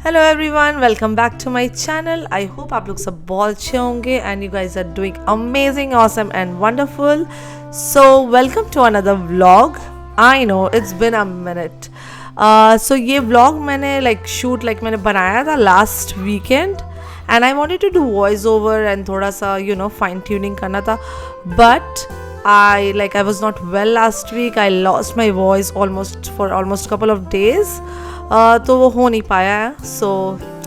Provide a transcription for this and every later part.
Hello everyone, welcome back to my channel. I hope आप लोग सब बहुत अच्छे होंगे and you guys are doing amazing, awesome and wonderful. So welcome to another vlog. I know it's been a minute. So ये vlog मैंने shoot मैंने बनाया था last weekend and I wanted to do voice over एंड थोड़ा सा fine tuning करना था, but I was not well last week. I lost my voice for almost couple of days. तो वो हो नहीं पाया है. So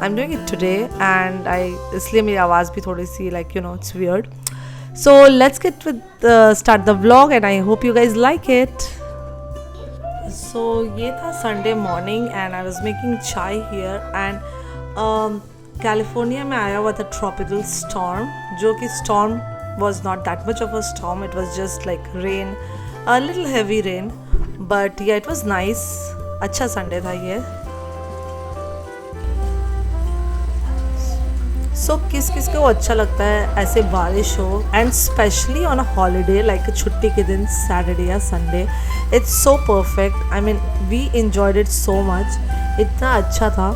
I'm doing it today and इसलिए मेरी आवाज़ भी थोड़ी सी it's weird. So let's get with start the vlog and I hope you guys like it. So ये था Sunday morning and I was making chai here and California में आया हुआ था tropical storm, जो कि storm was not that much of a storm. It was just like rain, a little heavy rain, but yeah, it was nice. अच्छा Sunday था ये. So किस किस को अच्छा लगता है ऐसे बारिश हो and especially on a holiday like छुट्टी के दिन Saturday या Sunday. It's so perfect. I mean we enjoyed it so much. इतना अच्छा था.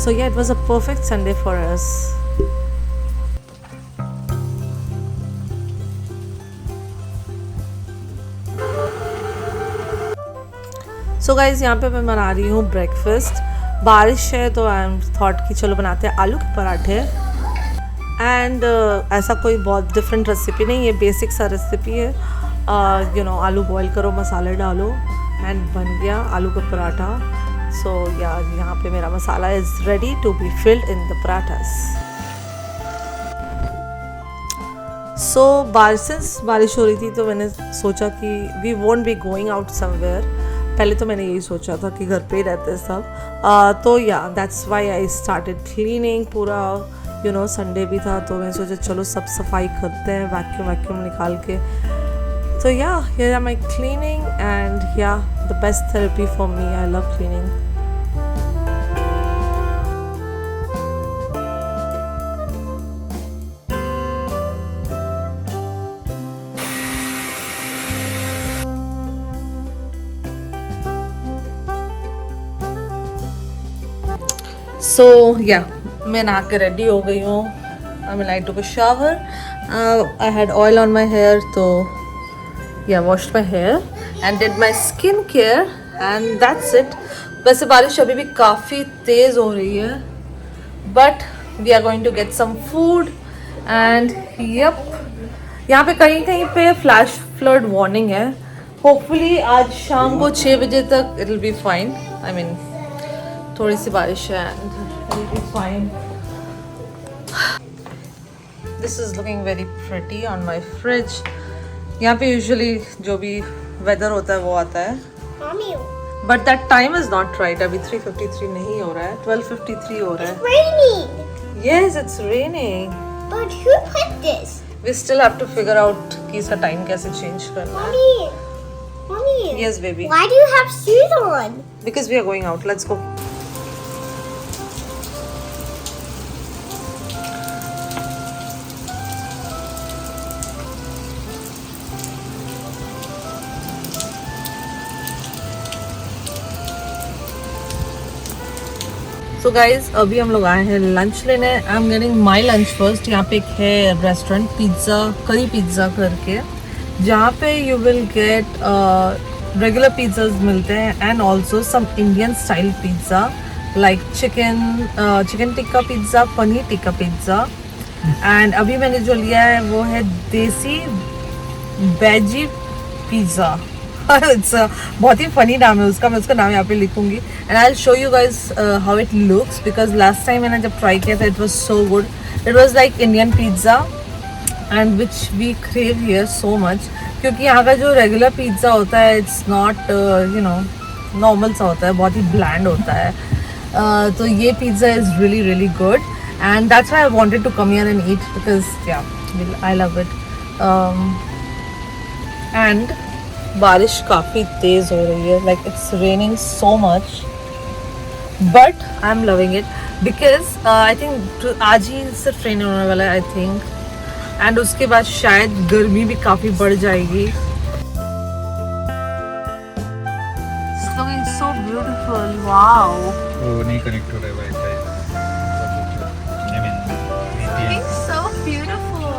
So yeah, it was a perfect Sunday for us. So guys यहाँ पे मैं बना रही हूँ ब्रेकफास्ट. बारिश है तो आई एम थॉट कि चलो बनाते हैं आलू के पराठे. एंड ऐसा कोई बहुत डिफरेंट रेसिपी नहीं है, बेसिक सा रेसिपी है. आलू बॉईल करो, मसाले डालो एंड बन गया आलू का पराठा. सो यहाँ पे मेरा masala is ready to be filled in the parathas. So बारिश हो रही थी तो मैंने सोचा कि we won't be going out somewhere. पहले तो मैंने यही सोचा था कि घर पे ही रहते सब. तो that's why I started cleaning. पूरा संडे भी था तो मैंने सोचा चलो सब सफाई करते हैं, वैक्यूम निकाल के. तो here I am cleaning and the best therapy for me. I love cleaning. So मैं नहा के रेडी हो गई हूँ. I took a shower. I had oil on my hair, तो washed my hair and did my skin care and that's it. वैसे बारिश अभी भी काफ़ी तेज़ हो रही है, but we are going to get some food and यहाँ पे कहीं पे फ्लैश फ्लड वार्निंग है. होपफुली आज शाम को 6 बजे तक it will be fine. I mean थोड़ी सी बारिश है and it will be fine. This is looking very pretty on my fridge. यहाँ पे usually जो भी weather होता है वो आता है. But that time is not right. अभी 3:53 नहीं हो रहा है, 12:53 हो रहा है. It's raining. Yes, it's raining. But who put this? We still have to figure out कि इसका time कैसे change करना है. Mommy. Yes, baby. Why do you have shoes on? Because we are going out. Let's go. So guys अभी हम लोग आए हैं लंच लेने. I am getting my lunch first. यहाँ पे एक है रेस्टोरेंट करी पिज़्ज़ा करके, जहाँ पे you will get regular pizzas मिलते हैं and also some Indian style pizza like chicken tikka pizza, paneer tikka pizza. And अभी मैंने जो लिया है वो है देसी वेजी पिज़्ज़ा. बहुत ही फनी नाम है उसका. मैं उसका नाम यहाँ पे लिखूंगी and I will show you guys how it looks because last time मैंने जब ट्राई किया था it was so good. It was like Indian pizza and which we crave here so much, क्योंकि यहाँ का जो रेगुलर पिज़्ज़ा होता है इट्स नॉट नॉर्मल सा होता है, बहुत ही ब्लैंड होता है. तो ये pizza is really really good and that's why I wanted to come here and eat because I love it. And बारिश काफ़ी तेज़ हो रही है, like it's raining so much, but I am loving it because I think आज ही सिर्फ rain होने वाला है आई थिंक, एंड उसके बाद शायद गर्मी भी काफ़ी बढ़ जाएगी. looking so beautiful. Wow. वो नहीं कनेक्ट हो रहा है wifi I mean VPN Looking so beautiful.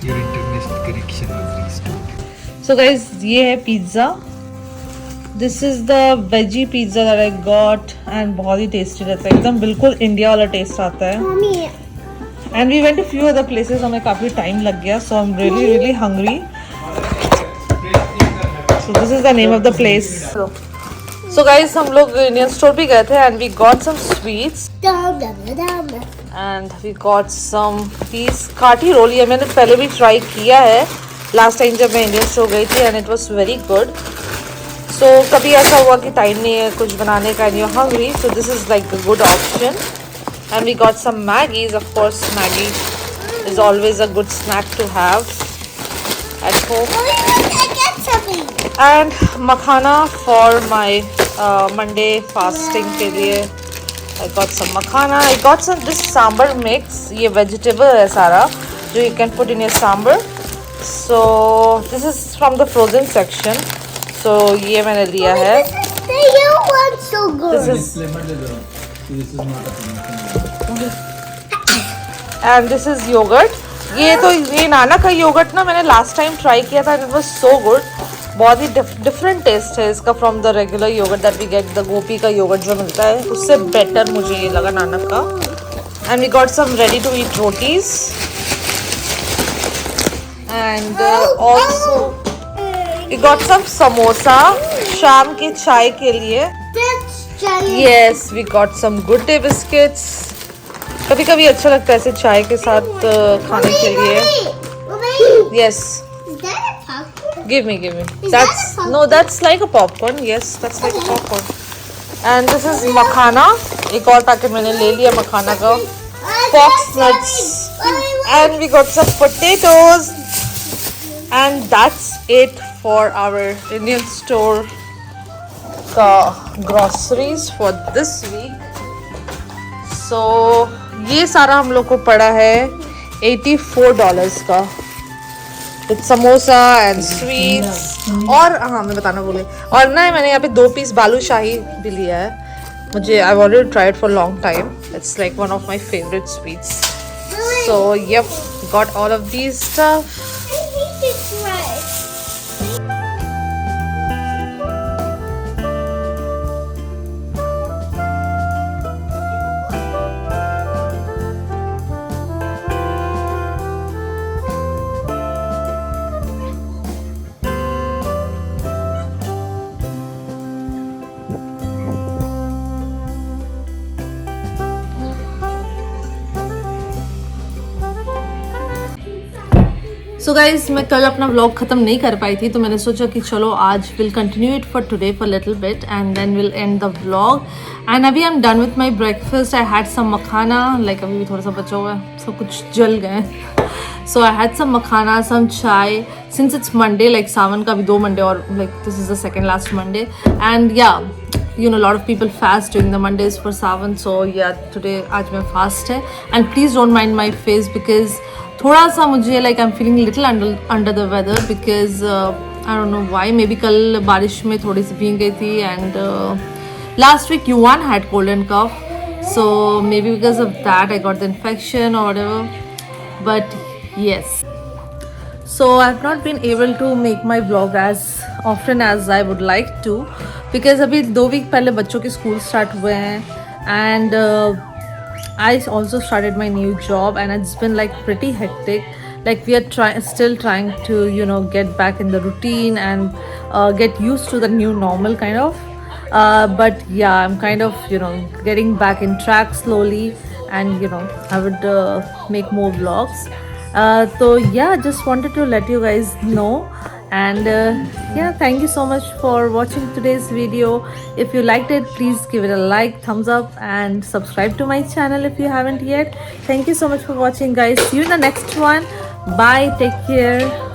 your internet connection was restored So guys, ये है pizza. This is the veggie pizza that I got and बहुत ही tasty रहता है एकदम बिल्कुल इंडिया वाला टेस्ट आता है. Mommy, And we went to few other places. हमें काफ़ी टाइम लग गया, so I'm really hungry. So this is the name of the place. So guys, हम लोग इंडियन स्टोर भी गए थे and we got some sweets dum dum dum. and we got some these काठी रोल. ये मैंने पहले भी ट्राई किया है लास्ट टाइम जब मैं इंडियन स्टोर गई थी and it was very good. So कभी ऐसा हुआ कि टाइम नहीं है कुछ बनाने का and you're hungry, so this is like a good option. And we got some Maggies. Of course, Maggie is always a good snack to have at home. Mommy, look, I got something. And makhana for my Monday fasting के लिए. I got some makhana. I got some this sambar mix. ये vegetable है सारा जो you can put in your sambar. So this is from the frozen section. So ये मैंने लिया है. This is the yellow one so good. This is disclaimer दे दो this is not a promotion and this is yogurt. ये तो ये नाना का yogurt ना मैंने लास्ट टाइम ट्राई किया था. It was so good. बहुत ही डिफरेंट टेस्ट है इसका from the regular yogurt that we get. The Gopi का योगर्ट जो मिलता है उससे बेटर मुझे ये लगा नाना का. And we got some ready to eat rotis and also we got some samosa शाम के चाय के लिए. That's giant. Yes, we got some good day biscuits. कभी कभी अच्छा लगता है ऐसे चाय के साथ खाने के लिए. Mommy, Yes, is that a popcorn? give me. that That's a no, that's like a popcorn. Yes, that's like a popcorn. And this is makhana. एक और पैकेट मैंने ले लिया मखाना का. Fox nuts. And we got some potatoes. And that's it for our Indian store groceries for this week. So ये सारा हम लोग को पड़ा है $84 का with samosa and sweets. और हाँ मैं बताना भूली. और ना मैंने यहाँ पे 2 पीस बालूशाही भी लिया है. मुझे I've already tried for a long time. It's like one of my favorite sweets. So yep, got all of these stuff. I hate this one. So guys मैं कल अपना व्लॉग ख़त्म नहीं कर पाई थी तो मैंने सोचा कि चलो आज will continue it for today for little bit and then will end the vlog. And अभी I am done with my breakfast. I had some makhana. Like अभी भी थोड़ा सा बचा हुआ है, सब कुछ जल गए. सो आई हैड सम मखाना, सम चाय. सिंस इट्स मंडे, लाइक सावन का भी 2 मंडे और like this is the second last Monday. And या you know a lot of people fast during the Mondays for Savan, so yeah today आज मैं fast है. And please don't mind my face because थोड़ा सा मुझे like I'm feeling little under the weather because I don't know why. maybe कल बारिश में थोड़ी सी भीग गई थी and last week Yuan had cold and cough, so maybe because of that I got the infection or whatever. But yes, so I've not been able to make my vlog as often as I would like to because अभी 2 week पहले बच्चों के school start हुए हैं and I also started my new job and it's been like pretty hectic. Like we are still trying to get back in the routine and get used to the new normal kind of. But yeah, I'm kind of getting back in track slowly and I would make more vlogs. So yeah, just wanted to let you guys know. And yeah, thank you so much for watching today's video. If you liked it, please give it a like, thumbs up and subscribe to my channel if you haven't yet. Thank you so much for watching guys. See you in the next one. Bye, take care.